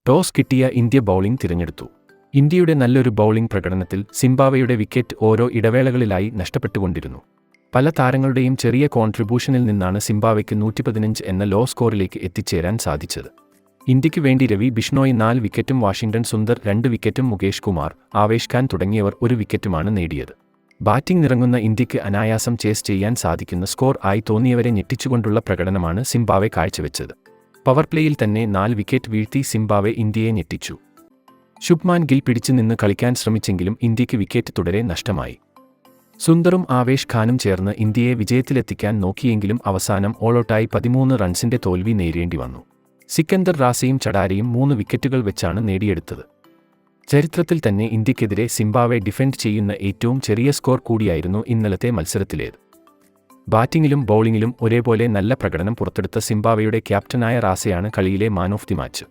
Toss കിട്ടിയ India bowling തിരഞ്ഞെടുത്തു. ഇന്ത്യയുടെ നല്ലൊരു ബൗളിംഗ് പ്രകടനത്തിൽ സിംബാബ്വെയുടെ വിക്കറ്റ് ഓരോ ഇടവേളകളിലായി നഷ്ടപ്പെട്ടുകൊണ്ടിരുന്നു. പല താരങ്ങളുടെയും ചെറിയ കോൺട്രിബ്യൂഷനിൽ നിന്നാണ് സിംബാബ്വെയ്ക്ക് 115 എന്ന ലോ സ്കോറിലേക്ക് എത്തിച്ചേരാൻ സാധിച്ചത്. ഇന്ത്യയ്ക്ക് വേണ്ടി രവി ബിഷ്ണോയി 4 വിക്കറ്റും വാഷിംഗ്ടൺ സുന്ദർ 2 വിക്കറ്റും മുകേഷ് കുമാർ, ആവേശ് ഖാൻ തുടങ്ങിയവർ 1 വിക്കറ്റുമാണ് നേടിയത്. ബാറ്റിംഗിനിറങ്ങുന്ന ഇന്ത്യയ്ക്ക് അനായാസം ചേസ് ചെയ്യാൻ സാധിക്കുന്ന സ്കോർ ആയി തോന്നിയവരെ ഞെട്ടിച്ചുകൊണ്ടുള്ള പ്രകടനമാണ് സിംബാബ്വെ കാഴ്ചവെച്ചത്. പവർ പ്ലേയിൽ തന്നെ 4 വിക്കറ്റ് വീഴ്ത്തി സിംബാബ്വെ ഇന്ത്യയെ ഞെട്ടിച്ചു. ശുഭ്മാൻ ഗിൽ പിടിച്ചുനിന്ന് കളിക്കാൻ ശ്രമിച്ചെങ്കിലും ഇന്ത്യയ്ക്ക് വിക്കറ്റ് തുടരെ നഷ്ടമായി. സുന്ദറും ആവേശ് ഖാനും ചേർന്ന് ഇന്ത്യയെ വിജയത്തിലെത്തിക്കാൻ നോക്കിയെങ്കിലും അവസാനം ഓളൗട്ടായി 13 റൺസിന്റെ തോൽവി നേരിടേണ്ടി വന്നു. സിക്കന്ദർ റാസയും ചടാരിയും 3 വിക്കറ്റുകൾ വെച്ചാണ് നേടിയെടുത്തത്. ചരിത്രത്തിൽ തന്നെ ഇന്ത്യക്കെതിരെ സിംബാബ്വെ ഡിഫെൻഡ് ചെയ്യുന്ന ഏറ്റവും ചെറിയ സ്കോർ കൂടിയായിരുന്നു ഇന്നലത്തെ മത്സരത്തിലേത്. ബാറ്റിംഗിലും ബൗളിംഗിലും ഒരേപോലെ നല്ല പ്രകടനം പുറത്തെടുത്ത സിംബാബ്വെയുടെ ക്യാപ്റ്റനായ റാസയാണ് കളിയിലെ മാൻ ഓഫ് ദി മാച്ച്.